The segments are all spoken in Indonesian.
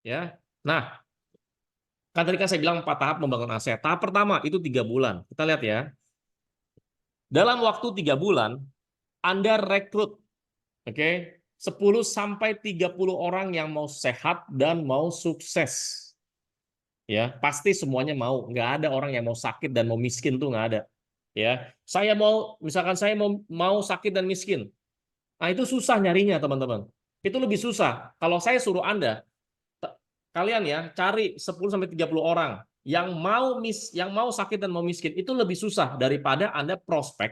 Ya. Nah, kan tadi kan saya bilang 4 tahap membangun aset. Tahap pertama itu 3 bulan. Kita lihat ya. Dalam waktu 3 bulan, Anda rekrut, oke, 10 sampai 30 orang yang mau sehat dan mau sukses. Ya, pasti semuanya mau. Nggak ada orang yang mau sakit dan mau miskin tuh nggak ada. Ya, saya mau, misalkan saya mau sakit dan miskin. Nah, itu susah nyarinya, teman-teman. Itu lebih susah. Kalau saya suruh Anda, kalian ya cari 10 sampai 30 orang yang mau sakit dan mau miskin, itu lebih susah daripada Anda prospek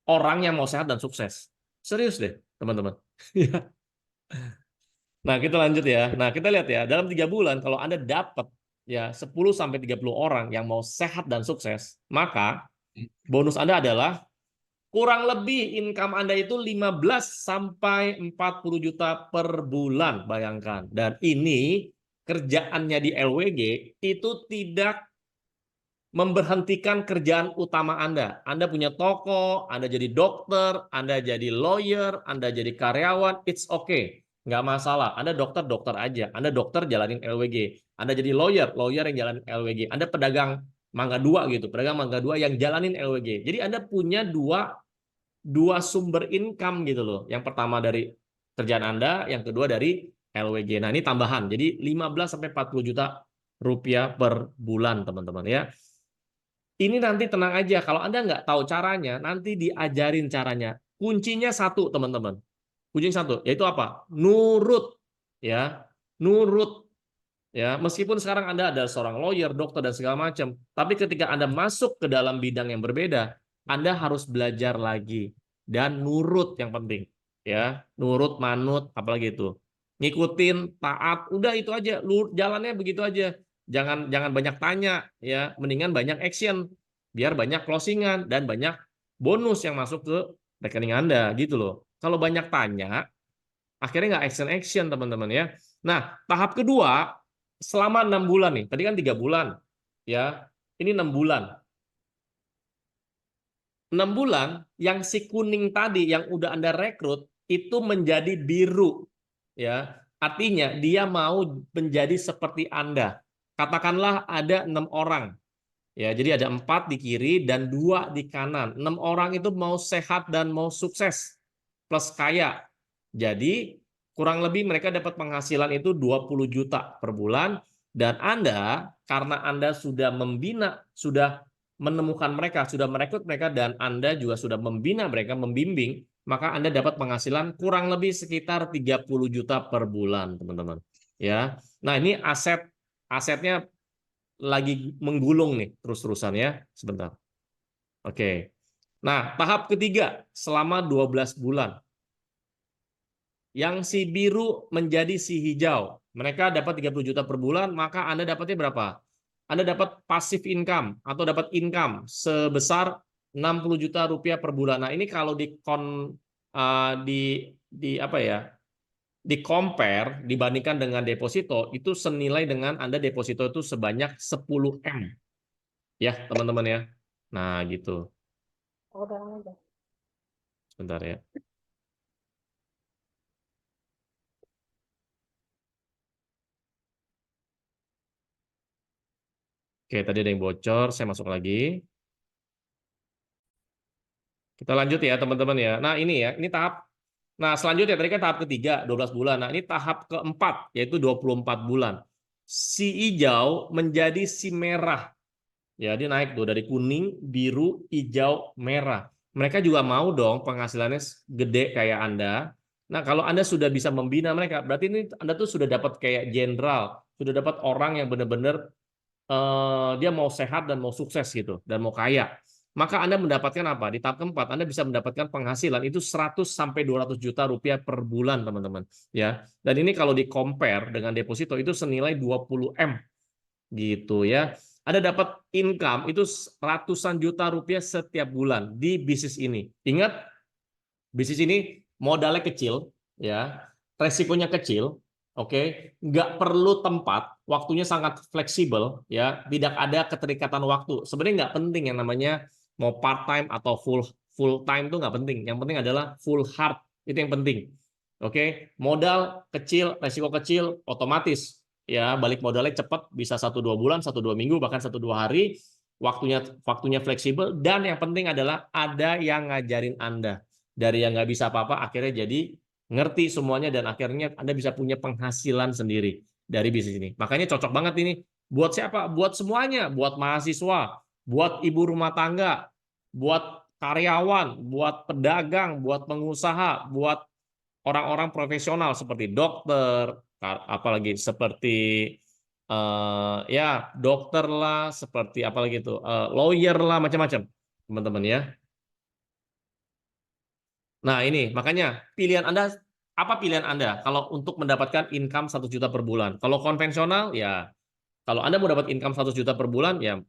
orang yang mau sehat dan sukses. Serius deh, teman-teman. Nah, kita lanjut ya. Nah, kita lihat ya, dalam 3 bulan kalau Anda dapat ya 10 sampai 30 orang yang mau sehat dan sukses, maka bonus Anda adalah kurang lebih income Anda itu 15 sampai 40 juta per bulan, bayangkan. Dan ini kerjaannya di LWG itu tidak memberhentikan kerjaan utama Anda. Anda punya toko, Anda jadi dokter, Anda jadi lawyer, Anda jadi karyawan, it's okay. Nggak masalah. Anda dokter, dokter aja. Anda dokter jalanin LWG. Anda jadi lawyer, lawyer yang jalanin LWG. Anda pedagang mangga dua gitu, pedagang mangga dua yang jalanin LWG. Jadi Anda punya dua sumber income gitu loh. Yang pertama dari kerjaan Anda, yang kedua dari LWG. Nah, ini tambahan. Jadi 15 sampai 40 juta rupiah per bulan, teman-teman ya. Ini nanti tenang aja, kalau Anda nggak tahu caranya, nanti diajarin caranya. Kuncinya satu, teman-teman. Kuncinya satu, yaitu apa? Nurut. Ya, nurut. Ya, meskipun sekarang Anda ada seorang lawyer, dokter, dan segala macam, tapi ketika Anda masuk ke dalam bidang yang berbeda, Anda harus belajar lagi. Dan nurut yang penting. Ya, nurut, manut, apalagi itu. Ngikutin, taat, udah itu aja. Jalannya begitu aja. Jangan banyak tanya, ya. Mendingan banyak action, biar banyak closingan dan banyak bonus yang masuk ke rekening Anda, gitu loh. Kalau banyak tanya, akhirnya nggak action teman-teman ya. Nah, tahap kedua selama 6 bulan nih. Tadi kan 3 bulan, ya. Ini 6 bulan. 6 bulan yang si kuning tadi yang udah Anda rekrut itu menjadi biru, ya. Artinya dia mau menjadi seperti Anda. Katakanlah ada 6 orang. Ya, jadi ada 4 di kiri dan 2 di kanan. 6 orang itu mau sehat dan mau sukses plus kaya. Jadi kurang lebih mereka dapat penghasilan itu 20 juta per bulan dan Anda karena Anda sudah membina, sudah menemukan mereka, sudah merekrut mereka dan Anda juga sudah membina mereka, membimbing, maka Anda dapat penghasilan kurang lebih sekitar 30 juta per bulan, teman-teman. Ya. Nah, ini asetnya lagi menggulung nih terus-terusan ya. Sebentar. Oke. Nah, tahap ketiga selama 12 bulan. Yang si biru menjadi si hijau. Mereka dapat 30 juta per bulan, maka Anda dapatnya berapa? Anda dapat passive income atau dapat income sebesar 60 juta rupiah per bulan. Nah, ini kalau di apa ya? Di compare dibandingkan dengan deposito itu senilai dengan Anda deposito itu sebanyak 10 M. Ya, teman-teman ya. Nah, gitu. Sebentar ya. Oke, tadi ada yang bocor, saya masuk lagi. Kita lanjut ya, teman-teman ya. Nah, ini ya, ini tahap. Nah, selanjutnya tadi kan tahap ketiga, 12 bulan. Nah, ini tahap keempat, yaitu 24 bulan. Si hijau menjadi si merah. Ya, dia naik tuh dari kuning, biru, hijau, merah. Mereka juga mau dong penghasilannya gede kayak Anda. Nah, kalau Anda sudah bisa membina mereka, berarti ini Anda tuh sudah dapat kayak jenderal, sudah dapat orang yang benar-benar dia mau sehat dan mau sukses gitu dan mau kaya. Maka Anda mendapatkan apa? Di tahap keempat Anda bisa mendapatkan penghasilan itu 100 sampai 200 juta rupiah per bulan, teman-teman. Ya. Dan ini kalau di compare dengan deposito itu senilai 20 M gitu ya. Anda dapat income itu ratusan juta rupiah setiap bulan di bisnis ini. Ingat, bisnis ini modalnya kecil, ya, resikonya kecil, oke, nggak perlu tempat, waktunya sangat fleksibel, ya, tidak ada keterikatan waktu. Sebenarnya nggak penting yang namanya mau part time atau full full time itu nggak penting. Yang penting adalah full hard itu yang penting. Oke, modal kecil, resiko kecil, otomatis ya balik modalnya cepat, bisa 1-2 bulan, 1-2 minggu, bahkan 1-2 hari. Waktunya fleksibel, dan yang penting adalah ada yang ngajarin Anda. Dari yang nggak bisa apa-apa, akhirnya jadi ngerti semuanya, dan akhirnya Anda bisa punya penghasilan sendiri dari bisnis ini. Makanya cocok banget ini. Buat siapa? Buat semuanya. Buat mahasiswa, buat ibu rumah tangga, buat karyawan, buat pedagang, buat pengusaha, buat orang-orang profesional seperti dokter, apalagi seperti ya dokter lah, seperti apalagi itu lawyer lah, macam-macam, teman-teman ya. Nah ini makanya pilihan Anda, apa pilihan Anda kalau untuk mendapatkan income 1 juta per bulan? Kalau konvensional ya, kalau Anda mau dapat income 1 juta per bulan ya,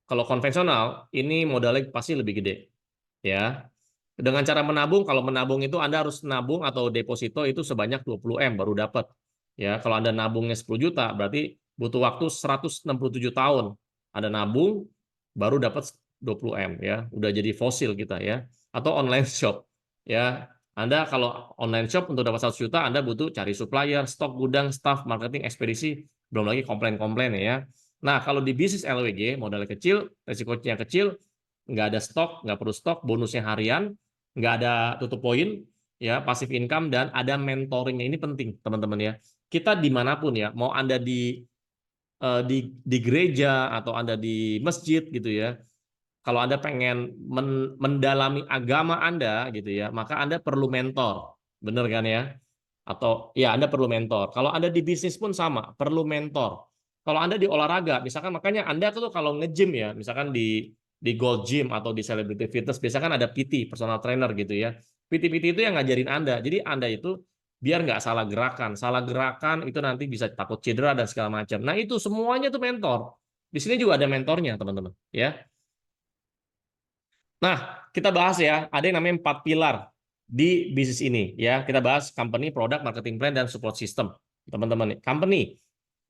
kalau konvensional ini modalnya pasti lebih gede ya. Dengan cara menabung, kalau menabung itu Anda harus nabung atau deposito itu sebanyak 20 M baru dapat. Ya, kalau Anda nabungnya 10 juta, berarti butuh waktu 167 tahun. Anda nabung baru dapat 20 M ya. Udah jadi fosil kita ya. Atau online shop. Ya, Anda kalau online shop untuk dapat 1 juta, Anda butuh cari supplier, stok gudang, staff, marketing, ekspedisi, belum lagi komplain-komplain ya. Nah, kalau di bisnis LWG, modalnya kecil, resikonya kecil, nggak ada stok, nggak perlu stok, bonusnya harian, nggak ada tutup poin, ya pasif income, dan ada mentoringnya. Ini penting teman-teman ya. Kita dimanapun ya, mau Anda di gereja atau Anda di masjid gitu ya, kalau Anda pengen mendalami agama Anda gitu ya, maka Anda perlu mentor, bener kan ya? Atau ya Anda perlu mentor. Kalau Anda di bisnis pun sama, perlu mentor. Kalau Anda di olahraga, misalkan, makanya Anda tuh kalau nge-gym ya, misalkan di Gold Gym atau di Celebrity Fitness, biasanya kan ada PT, personal trainer gitu ya. PT-PT itu yang ngajarin Anda. Jadi Anda itu biar nggak salah gerakan. Salah gerakan itu nanti bisa takut cedera dan segala macam. Nah, itu semuanya tuh mentor. Di sini juga ada mentornya, teman-teman, ya. Nah, kita bahas ya, ada yang namanya 4 pilar di bisnis ini ya. Kita bahas company, product, marketing plan, dan support system. Teman-teman, company.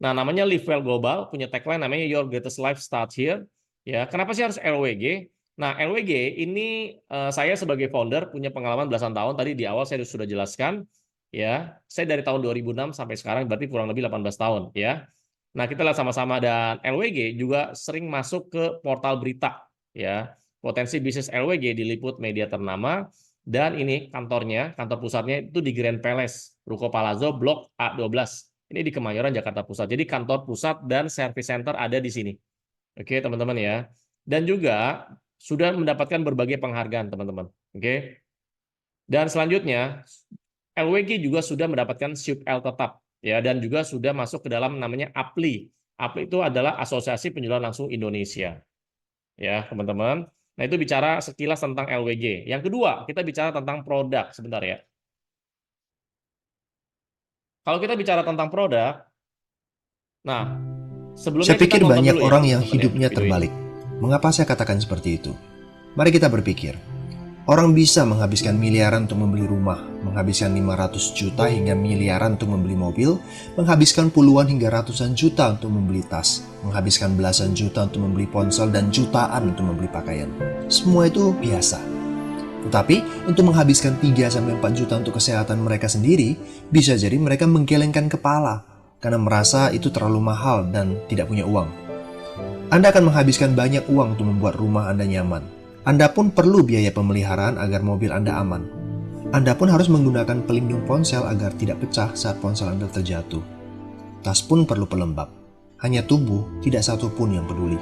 Nah, namanya Live Well Global, punya tagline namanya Your Greatest Life Starts Here. Ya, kenapa sih harus LWG? Nah, LWG ini saya sebagai founder punya pengalaman belasan tahun. Tadi di awal saya sudah jelaskan ya. Saya dari tahun 2006 sampai sekarang berarti kurang lebih 18 tahun ya. Nah, kita lihat sama-sama, dan LWG juga sering masuk ke portal berita ya. Potensi bisnis LWG diliput media ternama, dan ini kantor pusatnya itu di Grand Palace, Ruko Palazzo, Blok A12. Ini di Kemayoran, Jakarta Pusat. Jadi kantor pusat dan service center ada di sini. Oke, teman-teman ya. Dan juga sudah mendapatkan berbagai penghargaan, teman-teman. Oke. Dan selanjutnya, LWG juga sudah mendapatkan SUP-L tetap ya, dan juga sudah masuk ke dalam namanya APLI. APLI itu adalah Asosiasi Penjualan Langsung Indonesia. Ya, teman-teman. Nah, itu bicara sekilas tentang LWG. Yang kedua, kita bicara tentang produk sebentar ya. Kalau kita bicara tentang produk, nah, Saya sebelumnya kita pikir nonton banyak dulu ya, orang yang teman-teman ya, hidupnya video ini. terbalik. Mengapa saya katakan seperti itu? Mari kita berpikir. Orang bisa menghabiskan miliaran untuk membeli rumah, menghabiskan 500 juta hingga miliaran untuk membeli mobil, menghabiskan puluhan hingga ratusan juta untuk membeli tas, menghabiskan belasan juta untuk membeli ponsel, dan jutaan untuk membeli pakaian. Semua itu biasa. Tetapi untuk menghabiskan 3-4 juta untuk kesehatan mereka sendiri, bisa jadi mereka menggelengkan kepala karena merasa itu terlalu mahal dan tidak punya uang. Anda akan menghabiskan banyak uang untuk membuat rumah Anda nyaman. Anda pun perlu biaya pemeliharaan agar mobil Anda aman. Anda pun harus menggunakan pelindung ponsel agar tidak pecah saat ponsel Anda terjatuh. Tas pun perlu pelembab. Hanya tubuh, tidak satu pun yang peduli.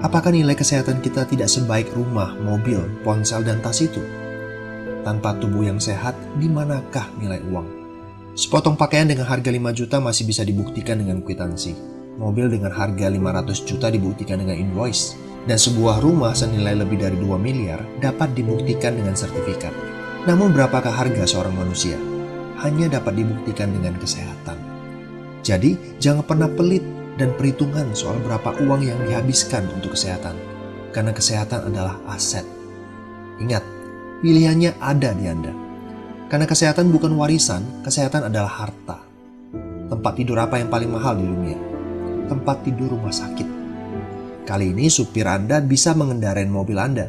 Apakah nilai kesehatan kita tidak sebaik rumah, mobil, ponsel, dan tas itu? Tanpa tubuh yang sehat, di manakah nilai uang? Sepotong pakaian dengan harga 5 juta masih bisa dibuktikan dengan kwitansi. Mobil dengan harga 500 juta dibuktikan dengan invoice. Dan sebuah rumah senilai lebih dari 2 miliar dapat dibuktikan dengan sertifikat. Namun berapakah harga seorang manusia? Hanya dapat dibuktikan dengan kesehatan. Jadi, jangan pernah pelit dan perhitungan soal berapa uang yang dihabiskan untuk kesehatan. Karena kesehatan adalah aset. Ingat, pilihannya ada di Anda. Karena kesehatan bukan warisan, kesehatan adalah harta. Tempat tidur apa yang paling mahal di dunia? Tempat tidur rumah sakit. Kali ini supir Anda bisa mengendarai mobil Anda,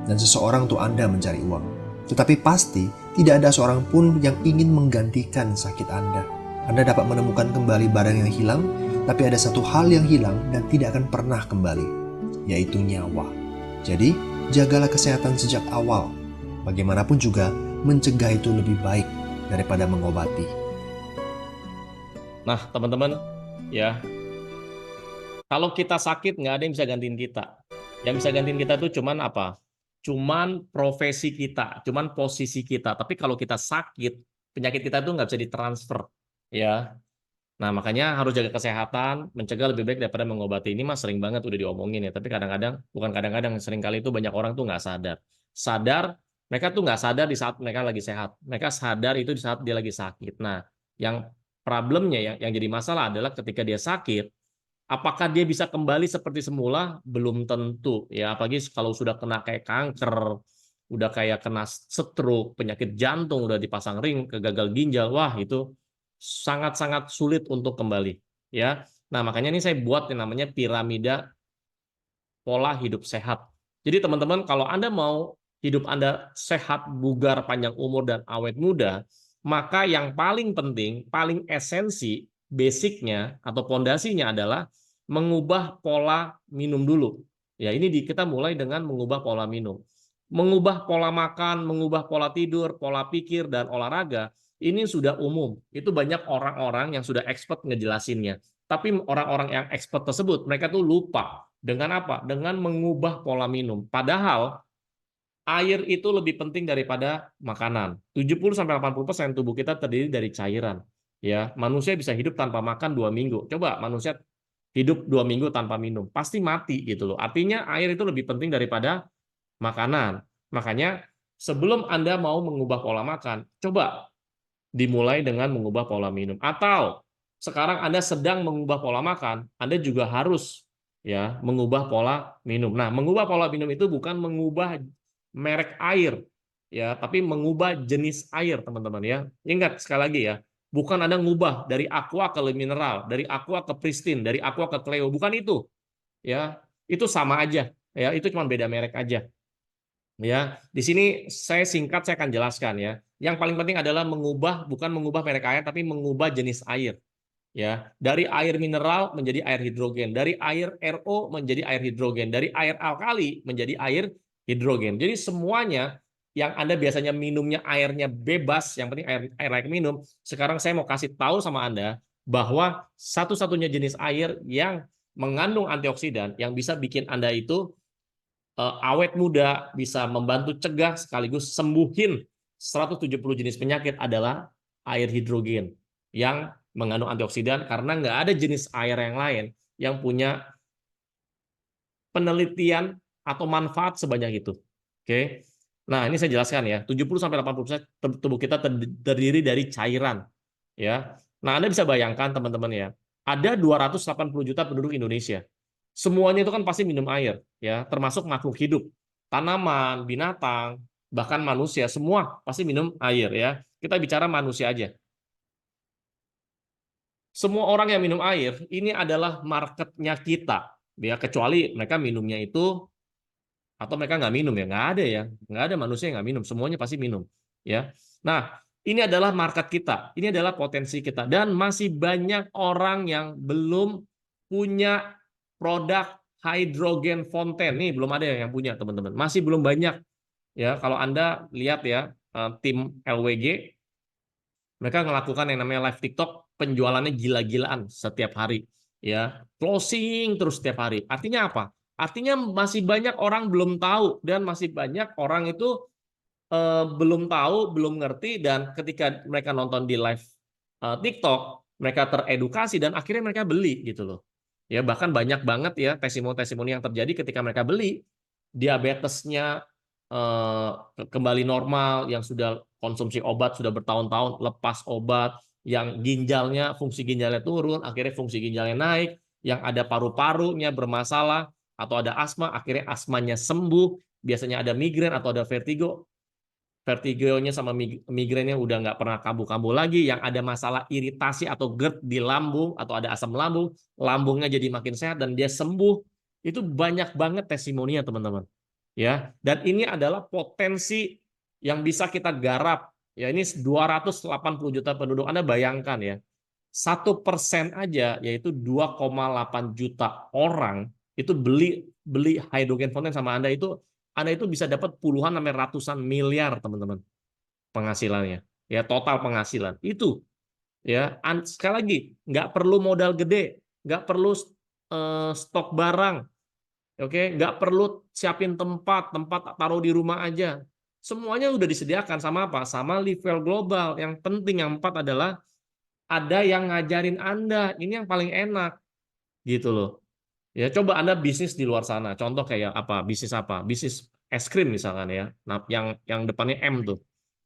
dan seseorang untuk Anda mencari uang. Tetapi pasti Tidak ada seorang pun yang ingin menggantikan sakit Anda. Anda dapat menemukan kembali barang yang hilang, tapi ada satu hal yang hilang dan tidak akan pernah kembali, yaitu nyawa. Jadi, jagalah kesehatan sejak awal. Bagaimanapun juga, mencegah itu lebih baik daripada mengobati. Nah, teman-teman, ya, kalau kita sakit, nggak ada yang bisa gantiin kita. Yang bisa gantiin kita itu cuman apa? Cuman profesi kita, cuman posisi kita. Tapi kalau kita sakit, penyakit kita itu nggak bisa ditransfer. Ya, nah makanya harus jaga kesehatan, mencegah lebih baik daripada mengobati. Ini mas sering banget udah diomongin ya. Tapi kadang-kadang, bukan kadang-kadang, sering kali itu banyak orang tuh nggak sadar. Sadar, mereka tuh nggak sadar di saat mereka lagi sehat. Mereka sadar itu di saat dia lagi sakit. Nah, yang problemnya yang jadi masalah adalah ketika dia sakit, apakah dia bisa kembali seperti semula? Belum tentu ya, apalagi kalau sudah kena kayak kanker, udah kayak kena stroke, penyakit jantung, udah dipasang ring, gagal ginjal, wah itu sangat-sangat sulit untuk kembali ya. Nah, makanya ini saya buat yang namanya piramida pola hidup sehat. Jadi teman-teman, kalau Anda mau hidup Anda sehat, bugar, panjang umur, dan awet muda, maka yang paling penting, paling esensi, basicnya atau pondasinya adalah mengubah pola minum dulu. Ya, ini kita mulai dengan mengubah pola minum. Mengubah pola makan, mengubah pola tidur, pola pikir, dan olahraga, ini sudah umum. Itu banyak orang-orang yang sudah expert ngejelasinnya. Tapi orang-orang yang expert tersebut, mereka tuh lupa. Dengan apa? Dengan mengubah pola minum. Padahal air itu lebih penting daripada makanan. 70-80% tubuh kita terdiri dari cairan. Ya, manusia bisa hidup tanpa makan 2 minggu. Coba manusia hidup 2 minggu tanpa minum, pasti mati gitu loh. Artinya air itu lebih penting daripada makanan. Makanya sebelum Anda mau mengubah pola makan, coba dimulai dengan mengubah pola minum. Atau sekarang Anda sedang mengubah pola makan, Anda juga harus ya mengubah pola minum. Nah, mengubah pola minum itu bukan mengubah merek air ya, tapi mengubah jenis air, teman-teman ya. Ingat sekali lagi ya, bukan Anda ngubah dari aqua ke mineral, dari aqua ke pristine, dari aqua ke Cleo, bukan itu. Ya, itu sama aja ya, itu cuma beda merek aja. Ya, di sini saya akan jelaskan ya. Yang paling penting adalah mengubah, bukan mengubah merek air, tapi mengubah jenis air. Ya, dari air mineral menjadi air hidrogen, dari air RO menjadi air hidrogen, dari air alkali menjadi air hidrogen. Jadi semuanya yang Anda biasanya minumnya airnya bebas, yang penting air layak minum. Sekarang saya mau kasih tahu sama Anda bahwa satu-satunya jenis air yang mengandung antioksidan yang bisa bikin Anda itu awet muda, bisa membantu cegah sekaligus sembuhin 170 jenis penyakit adalah air hidrogen yang mengandung antioksidan, karena nggak ada jenis air yang lain yang punya penelitian atau manfaat sebanyak itu. Oke. Nah, ini saya jelaskan ya. 70-80% tubuh kita terdiri dari cairan, ya. Nah, Anda bisa bayangkan teman-teman ya. Ada 280 juta penduduk Indonesia. Semuanya itu kan pasti minum air, ya, termasuk makhluk hidup, tanaman, binatang, bahkan manusia, semua pasti minum air ya. Kita bicara manusia aja. Semua orang yang minum air ini adalah marketnya kita, ya, kecuali mereka minumnya itu atau mereka nggak minum ya, nggak ada ya, nggak ada manusia yang nggak minum, semuanya pasti minum, ya. Nah, ini adalah market kita, ini adalah potensi kita, dan masih banyak orang yang belum punya produk hydrogen fountain. Nih belum ada yang punya teman-teman, masih belum banyak ya. Kalau Anda lihat ya, tim LWG mereka melakukan yang namanya live TikTok, penjualannya gila-gilaan setiap hari ya, closing terus setiap hari. Artinya apa? Artinya masih banyak orang belum tahu, dan masih banyak orang itu belum tahu, belum ngerti, dan ketika mereka nonton di live TikTok, mereka teredukasi dan akhirnya mereka beli gitu loh. Ya, bahkan banyak banget ya testimoni-testimoni yang terjadi ketika mereka beli, diabetesnya kembali normal, yang sudah konsumsi obat sudah bertahun-tahun lepas obat, yang ginjalnya, fungsi ginjalnya turun, akhirnya fungsi ginjalnya naik, yang ada paru-parunya bermasalah atau ada asma, akhirnya asmanya sembuh, biasanya ada migrain atau ada vertigo, vertigonya sama migrainnya udah nggak pernah kambuh-kambuh lagi, yang ada masalah iritasi atau GERD di lambung atau ada asam lambung, lambungnya jadi makin sehat dan dia sembuh. Itu banyak banget testimoninya teman-teman. Ya, dan ini adalah potensi yang bisa kita garap Ya ini 280 juta penduduk. Anda bayangkan ya, 1% aja yaitu 2,8 juta orang itu beli beli hydrogen fountain sama Anda itu bisa dapat puluhan sampai ratusan miliar teman-teman penghasilannya. Ya total penghasilan itu ya sekali lagi nggak perlu modal gede, nggak perlu stok barang, oke, nggak perlu siapin tempat taruh di rumah aja. Semuanya udah disediakan sama apa? Sama level global. Yang penting yang empat adalah ada yang ngajarin Anda. Ini yang paling enak gitu loh. Ya coba Anda bisnis di luar sana. Contoh kayak apa? Bisnis apa? Bisnis es krim misalkan ya. Nah, yang depannya M tuh.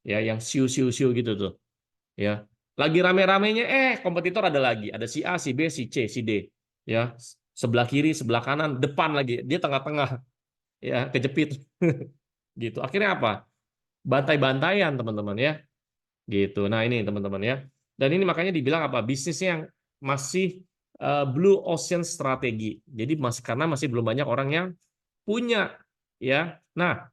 Ya, yang siu-siu-siu gitu tuh. Ya. Lagi rame-ramenya kompetitor ada lagi. Ada si A, si B, si C, si D. Ya. Sebelah kiri, sebelah kanan, depan lagi. Dia tengah-tengah. Ya, kejepit. Gitu. Akhirnya apa? Bantai-bantaian teman-teman ya. Gitu. Nah, ini teman-teman ya. Dan ini makanya dibilang apa? Bisnisnya yang masih blue ocean strategi. Jadi karena masih belum banyak orang yang punya ya. Nah,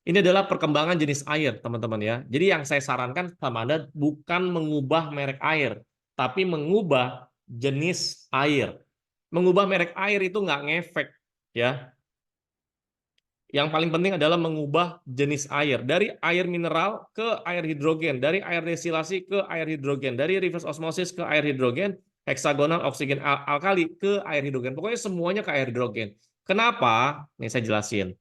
ini adalah perkembangan jenis air, teman-teman ya. Jadi yang saya sarankan sama Anda bukan mengubah merek air, tapi mengubah jenis air. Mengubah merek air itu nggak ngefek ya. Yang paling penting adalah mengubah jenis air dari air mineral ke air hidrogen, dari air destilasi ke air hidrogen, dari reverse osmosis ke air hidrogen, heksagonal oksigen alkali ke air hidrogen. Pokoknya semuanya ke air hidrogen. Kenapa? Nih saya jelasin.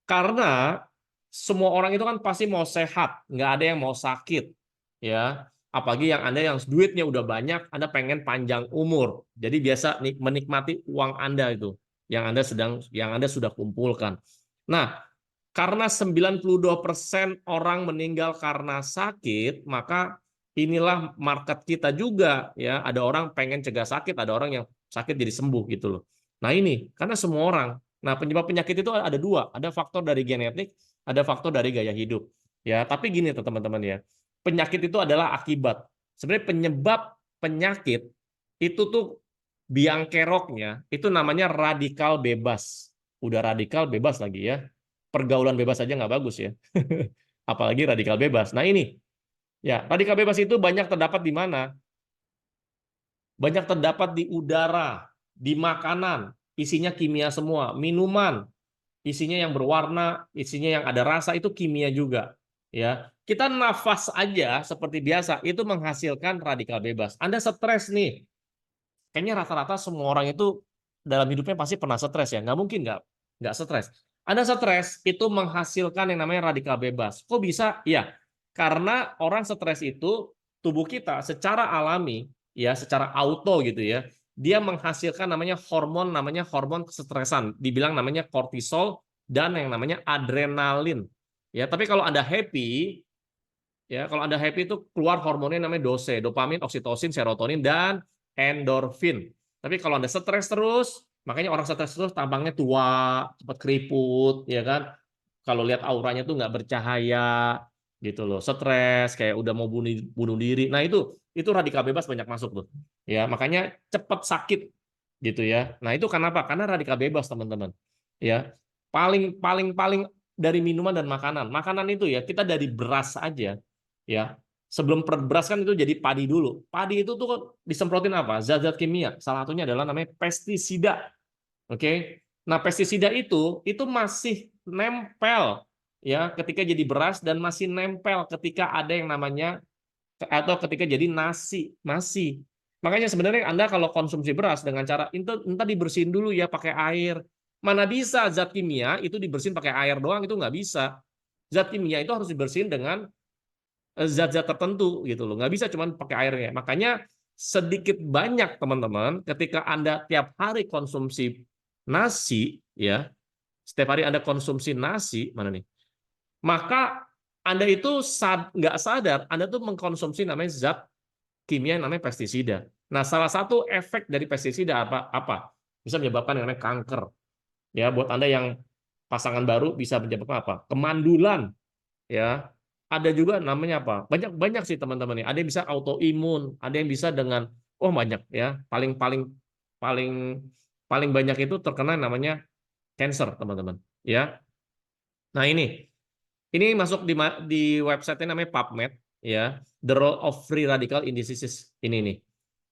Karena semua orang itu kan pasti mau sehat, nggak ada yang mau sakit, ya. Apalagi yang Anda yang duitnya udah banyak, Anda pengen panjang umur. Jadi biasa menikmati uang Anda itu yang Anda sudah kumpulkan. Nah, karena 92% orang meninggal karena sakit, maka inilah market kita juga ya. Ada orang pengen cegah sakit, ada orang yang sakit jadi sembuh gitu loh. Nah, ini karena semua orang. Nah, penyebab penyakit itu ada dua, ada faktor dari genetik, ada faktor dari gaya hidup. Ya, tapi gini teman-teman ya. Penyakit itu adalah akibat. Sebenarnya penyebab penyakit itu tuh biang keroknya itu namanya radikal bebas. Udah radikal bebas lagi ya. Pergaulan bebas aja nggak bagus ya. Apalagi radikal bebas. Nah ini, ya radikal bebas itu banyak terdapat di mana? Banyak terdapat di udara, di makanan, isinya kimia semua, minuman, isinya yang berwarna, isinya yang ada rasa itu kimia juga. Ya, kita nafas aja seperti biasa itu menghasilkan radikal bebas. Anda stres nih, kayaknya rata-rata semua orang itu dalam hidupnya pasti pernah stres ya. Nggak mungkin nggak stres. Anda stres itu menghasilkan yang namanya radikal bebas. Kok bisa? Ya, karena orang stres itu tubuh kita secara alami ya, secara auto gitu ya, dia menghasilkan namanya hormon kesetresan. Dibilang namanya kortisol dan yang namanya adrenalin. Ya, tapi kalau Anda happy ya, kalau Anda happy itu keluar hormonnya namanya dopamin, oksitosin, serotonin dan endorfin. Tapi kalau Anda stres terus, makanya orang stres terus tampangnya tua, cepat keriput, ya kan? Kalau lihat auranya tuh nggak bercahaya, gitu loh. Stres, kayak udah mau bunuh diri. Nah itu radikal bebas banyak masuk tuh. Ya, makanya cepat sakit, gitu ya. Nah itu kenapa? Karena radikal bebas teman-teman. Ya, paling paling paling dari minuman dan makanan. Makanan itu ya kita dari beras aja, ya. Sebelum beras kan itu jadi padi dulu. Padi itu tuh disemprotin apa? Zat-zat kimia. Salah satunya adalah namanya pestisida. Oke. Nah, pestisida itu masih nempel ya ketika jadi beras dan masih nempel ketika ada yang namanya atau ketika jadi nasi, masih. Makanya sebenarnya Anda kalau konsumsi beras dengan cara entah dibersihin dulu ya pakai air. Mana bisa zat kimia itu dibersihin pakai air doang itu nggak bisa. Zat kimia itu harus dibersihin dengan zat-zat tertentu gitu loh. Nggak bisa cuma pakai airnya. Makanya sedikit banyak teman-teman ketika Anda tiap hari konsumsi nasi ya, setiap hari Anda konsumsi nasi, mana nih? Maka Anda itu nggak sadar Anda tuh mengkonsumsi namanya zat kimia yang namanya pestisida. Nah, salah satu efek dari pestisida apa? Bisa menyebabkan yang namanya kanker. Ya, buat Anda yang pasangan baru bisa menyebabkan apa? Kemandulan, ya. Ada juga namanya apa? Banyak sih teman-teman ya. Ada yang bisa autoimun, ada yang bisa dengan banyak ya. Paling paling paling paling banyak itu terkena namanya cancer, teman-teman, ya. Nah, ini. Ini masuk di website-nya namanya PubMed, ya. The Role of Free Radical in Diseases ini nih.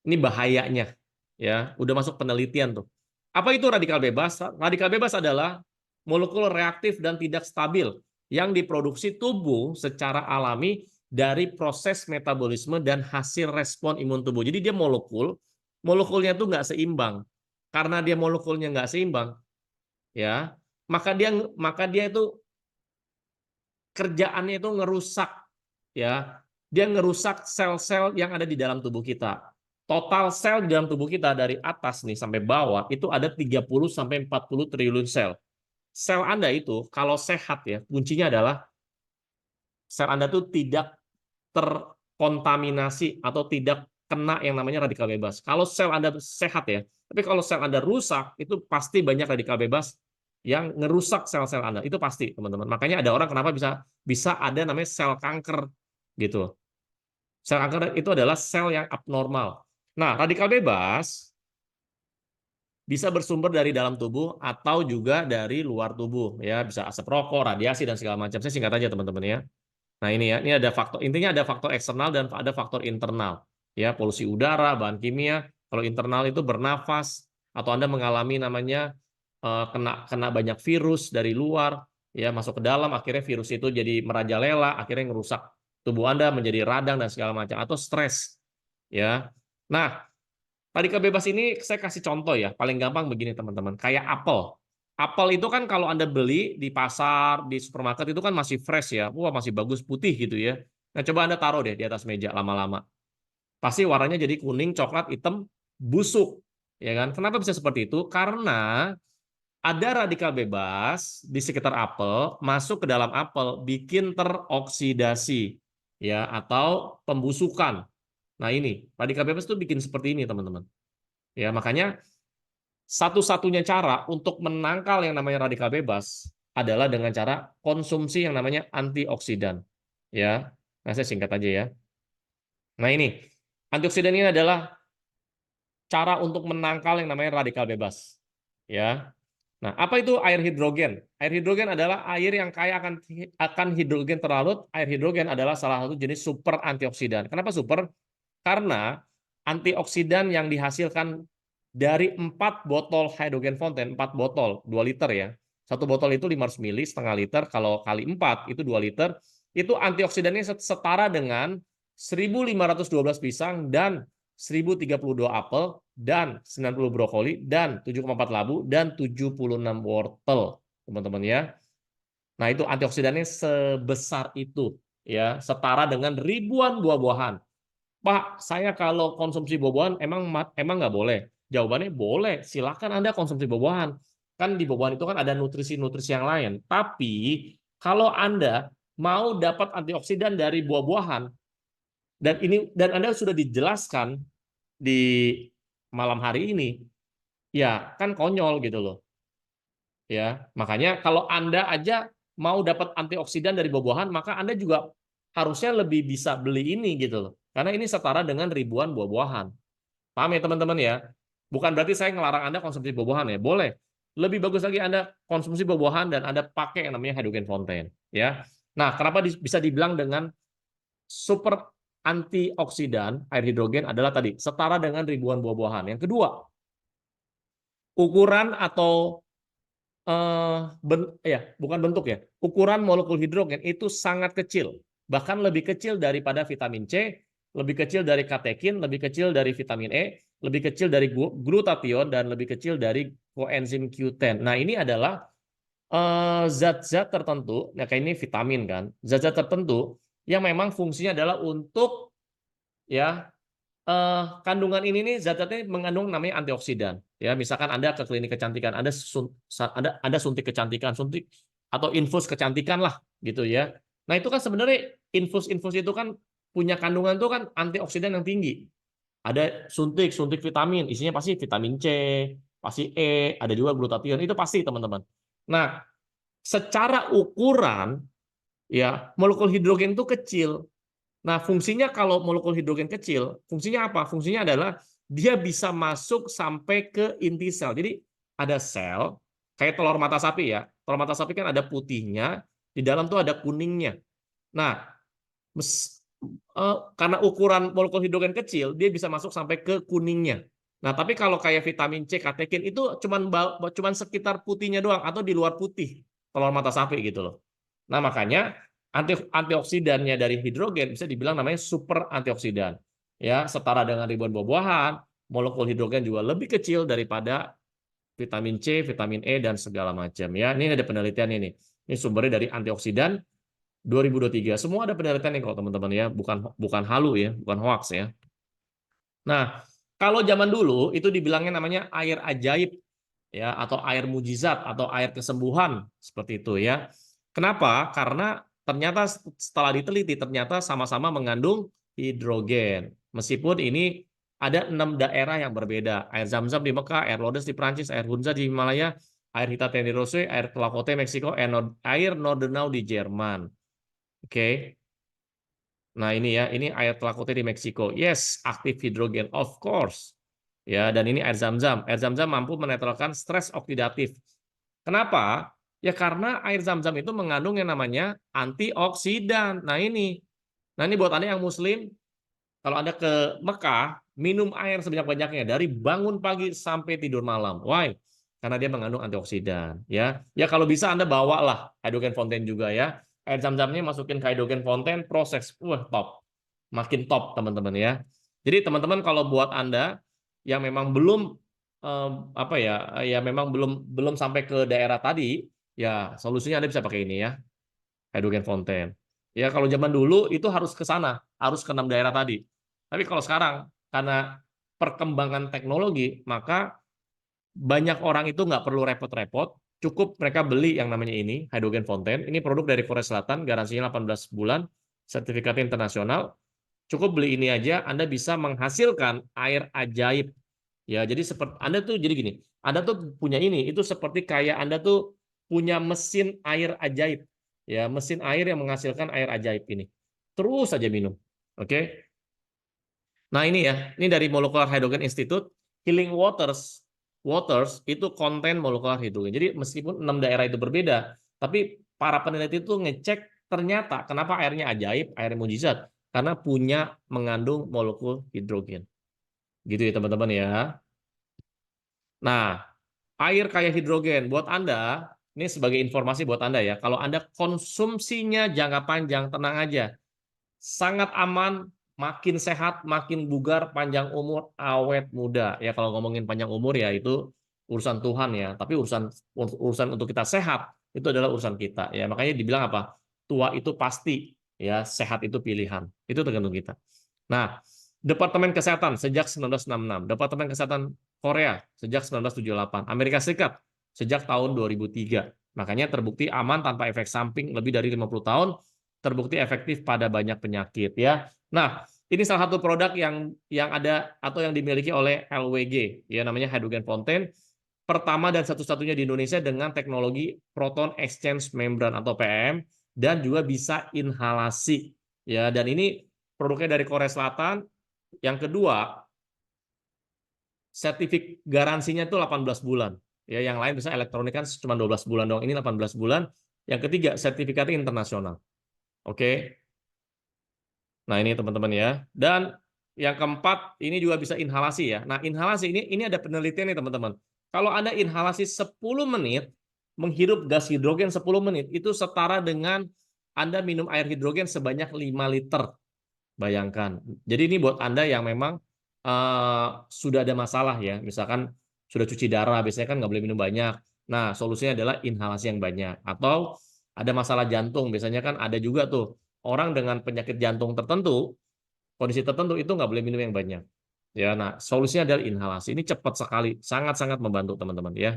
Ini bahayanya, ya. Udah masuk penelitian tuh. Apa itu radikal bebas? Radikal bebas adalah molekul reaktif dan tidak stabil yang diproduksi tubuh secara alami dari proses metabolisme dan hasil respon imun tubuh. Jadi dia molekulnya tuh nggak seimbang. Karena dia molekulnya nggak seimbang, ya, maka dia itu kerjaannya itu ngerusak, ya. Dia ngerusak sel-sel yang ada di dalam tubuh kita. Total sel di dalam tubuh kita dari atas nih sampai bawah itu ada 30 sampai 40 triliun sel. Sel Anda itu kalau sehat ya, kuncinya adalah sel Anda tuh tidak terkontaminasi atau tidak kena yang namanya radikal bebas. Kalau sel Anda sehat ya, tapi kalau sel Anda rusak, itu pasti banyak radikal bebas yang ngerusak sel-sel Anda. Itu pasti, teman-teman. Makanya ada orang kenapa bisa ada namanya sel kanker gitu. Sel kanker itu adalah sel yang abnormal. Nah, radikal bebas bisa bersumber dari dalam tubuh atau juga dari luar tubuh, ya, bisa asap rokok, radiasi dan segala macam. Saya singkat aja, teman-teman, ya. Nah, ini ya, ini ada faktor, intinya ada faktor eksternal dan ada faktor internal. Ya, polusi udara, bahan kimia. Kalau internal itu bernafas atau Anda mengalami namanya kena banyak virus dari luar, ya, masuk ke dalam, akhirnya virus itu jadi merajalela, akhirnya ngerusak tubuh Anda menjadi radang dan segala macam, atau stres, ya. Nah, radikal bebas ini saya kasih contoh ya, paling gampang begini teman-teman, kayak apel. Apel itu kan kalau Anda beli di pasar, di supermarket itu kan masih fresh ya, wah masih bagus putih gitu ya. Nah coba Anda taruh deh di atas meja lama-lama, pasti warnanya jadi kuning, coklat, hitam, busuk, ya kan? Kenapa bisa seperti itu? Karena ada radikal bebas di sekitar apel masuk ke dalam apel, bikin teroksidasi, ya, atau pembusukan. Nah ini radikal bebas itu bikin seperti ini teman-teman. Ya makanya satu-satunya cara untuk menangkal yang namanya radikal bebas adalah dengan cara konsumsi yang namanya antioksidan. Ya, nah saya singkat aja ya. Nah ini antioksidan ini adalah cara untuk menangkal yang namanya radikal bebas. Ya. Nah, apa itu air hidrogen? Air hidrogen adalah air yang kaya akan hidrogen terlarut. Air hidrogen adalah salah satu jenis super antioksidan. Kenapa super? Karena antioksidan yang dihasilkan dari 4 botol hydrogen fountain, 4 botol, 2 liter ya. Satu botol itu 500 ml, setengah liter, kalau kali 4 itu 2 liter, itu antioksidannya setara dengan 1.512 pisang dan 1.032 apel dan 90 brokoli dan 7,4 labu dan 76 wortel, teman-teman ya. Nah, itu antioksidannya sebesar itu ya, setara dengan ribuan buah-buahan. Pak, saya kalau konsumsi buah-buahan emang nggak boleh? Jawabannya boleh, silakan Anda konsumsi buah-buahan. Kan di buah-buahan itu kan ada nutrisi-nutrisi yang lain. Tapi kalau Anda mau dapat antioksidan dari buah-buahan dan Anda sudah dijelaskan di malam hari ini, ya kan konyol gitu loh. Ya, makanya kalau Anda aja mau dapat antioksidan dari buah-buahan, maka Anda juga harusnya lebih bisa beli ini gitu loh. Karena ini setara dengan ribuan buah-buahan. Paham ya teman-teman ya? Bukan berarti saya ngelarang Anda konsumsi buah-buahan ya, boleh. Lebih bagus lagi Anda konsumsi buah-buahan dan Anda pakai yang namanya hydrogen fountain, ya. Nah, kenapa bisa dibilang dengan super antioksidan air hidrogen adalah tadi setara dengan ribuan buah-buahan. Yang kedua, ukuran atau bukan bentuk ya. Ukuran molekul hidrogen itu sangat kecil, bahkan lebih kecil daripada vitamin C, lebih kecil dari katekin, lebih kecil dari vitamin E, lebih kecil dari glutathione dan lebih kecil dari koenzim Q10. Nah, ini adalah zat-zat tertentu, nah kayak ini vitamin kan, zat-zat tertentu yang memang fungsinya adalah untuk ya kandungan ini nih zat-zatnya mengandung namanya antioksidan. Ya, misalkan Anda ke klinik kecantikan, Anda suntik kecantikan, suntik atau infus kecantikan lah gitu ya. Nah, itu kan sebenarnya infus-infus itu kan punya kandungan itu kan antioksidan yang tinggi. Ada suntik vitamin, isinya pasti vitamin C, pasti E, ada juga glutathione, itu pasti teman-teman. Nah, secara ukuran ya molekul hidrogen itu kecil. Nah, fungsinya kalau molekul hidrogen kecil, fungsinya apa? Fungsinya adalah dia bisa masuk sampai ke inti sel. Jadi ada sel, kayak telur mata sapi ya. Telur mata sapi kan ada putihnya, Di dalam tuh ada kuningnya. Nah, karena ukuran molekul hidrogen kecil, dia bisa masuk sampai ke kuningnya. Nah, tapi kalau kayak vitamin C, katekin itu cuman sekitar putihnya doang atau di luar putih telur mata sapi gitu loh. Nah, makanya antioksidannya dari hidrogen bisa dibilang namanya super antioksidan. Ya, setara dengan ribuan buah-buahan, molekul hidrogen juga lebih kecil daripada vitamin C, vitamin E dan segala macam ya. Ini ada penelitian ini. Ini sumbernya dari antioksidan 2023. Semua ada penelitian nih kok teman-teman ya, bukan bukan halu ya, bukan hoax ya. Nah, kalau zaman dulu itu dibilangnya namanya air ajaib ya, atau air mujizat atau air kesembuhan seperti itu ya. Kenapa? Karena ternyata setelah diteliti ternyata sama-sama mengandung hidrogen. Meskipun ini ada 6 daerah yang berbeda. Air Zam-Zam di Mekah, air Lourdes di Prancis, air Hunza di Himalaya, air Hitate di Rose, air Tlakote Meksiko, air Nordenau di Jerman. Oke. Nah, ini ya, ini air Tlakote di Meksiko. Yes, aktif hidrogen, of course. Ya, dan ini air Zam-Zam. Air Zam-Zam mampu menetralkan stres oksidatif. Kenapa? Ya karena air Zam-Zam itu mengandung yang namanya antioksidan. Nah ini buat Anda yang muslim, kalau Anda ke Mekah, minum air sebanyak-banyaknya dari bangun pagi sampai tidur malam. Why? Karena dia mengandung antioksidan, ya. Ya kalau bisa Anda bawalah hydrogen fountain juga ya. Air Zam-Zamnya masukin ke hydrogen fountain, proses, wah top. Makin top teman-teman ya. Jadi teman-teman kalau buat Anda yang memang belum apa ya memang belum belum sampai ke daerah tadi, ya solusinya Anda bisa pakai ini ya, hydrogen fountain. Ya kalau zaman dulu itu harus ke sana, harus ke 6 daerah tadi. Tapi kalau sekarang karena perkembangan teknologi, maka banyak orang itu nggak perlu repot-repot, cukup mereka beli yang namanya ini, hydrogen fountain. Ini produk dari Korea Selatan, garansinya 18 bulan, sertifikat internasional. Cukup beli ini aja, Anda bisa menghasilkan air ajaib. Ya, jadi seperti Anda tuh jadi gini, Anda tuh punya ini, itu seperti kayak Anda tuh punya mesin air ajaib. Ya, mesin air yang menghasilkan air ajaib ini. Terus saja minum. Oke. Nah, ini ya, ini dari Molecular Hydrogen Institute, Healing Waters. Waters itu konten molekular hidrogen. Jadi meskipun 6 daerah itu berbeda, tapi para peneliti itu ngecek ternyata kenapa airnya ajaib, air mujizat, karena punya mengandung molekul hidrogen. Gitu ya teman-teman ya. Nah, air kaya hidrogen buat Anda, ini sebagai informasi buat Anda ya, kalau Anda konsumsinya jangka panjang, tenang aja. Sangat aman, makin sehat, makin bugar, panjang umur, awet muda. Ya kalau ngomongin panjang umur ya itu urusan Tuhan ya, tapi urusan untuk kita sehat itu adalah urusan kita. Ya, makanya dibilang apa? Tua itu pasti, ya, sehat itu pilihan. Itu tergantung kita. Nah, Departemen Kesehatan sejak 1966, Departemen Kesehatan Korea sejak 1978, Amerika Serikat sejak tahun 2003. Makanya terbukti aman tanpa efek samping lebih dari 50 tahun, terbukti efektif pada banyak penyakit ya. Nah, ini salah satu produk yang ada atau yang dimiliki oleh LWG, ya namanya Hydrogen Fountain, pertama dan satu-satunya di Indonesia dengan teknologi Proton Exchange Membrane atau PM dan juga bisa inhalasi. Ya, dan ini produknya dari Korea Selatan. Yang kedua, sertifik garansinya itu 18 bulan. Ya, yang lain bisa elektronik kan cuma 12 bulan dong. Ini 18 bulan. Yang ketiga, sertifikatnya internasional. Oke. Nah, ini teman-teman ya. Dan yang keempat, ini juga bisa inhalasi ya. Nah, inhalasi ini ada penelitian nih teman-teman. Kalau Anda inhalasi 10 menit, menghirup gas hidrogen 10 menit, itu setara dengan Anda minum air hidrogen sebanyak 5 liter. Bayangkan. Jadi ini buat Anda yang memang sudah ada masalah ya, misalkan sudah cuci darah, biasanya kan nggak boleh minum banyak. Nah, solusinya adalah inhalasi yang banyak. Atau ada masalah jantung, biasanya kan ada juga tuh orang dengan penyakit jantung tertentu, kondisi tertentu itu nggak boleh minum yang banyak. Ya, nah solusinya adalah inhalasi. Ini cepat sekali, sangat-sangat membantu teman-teman ya.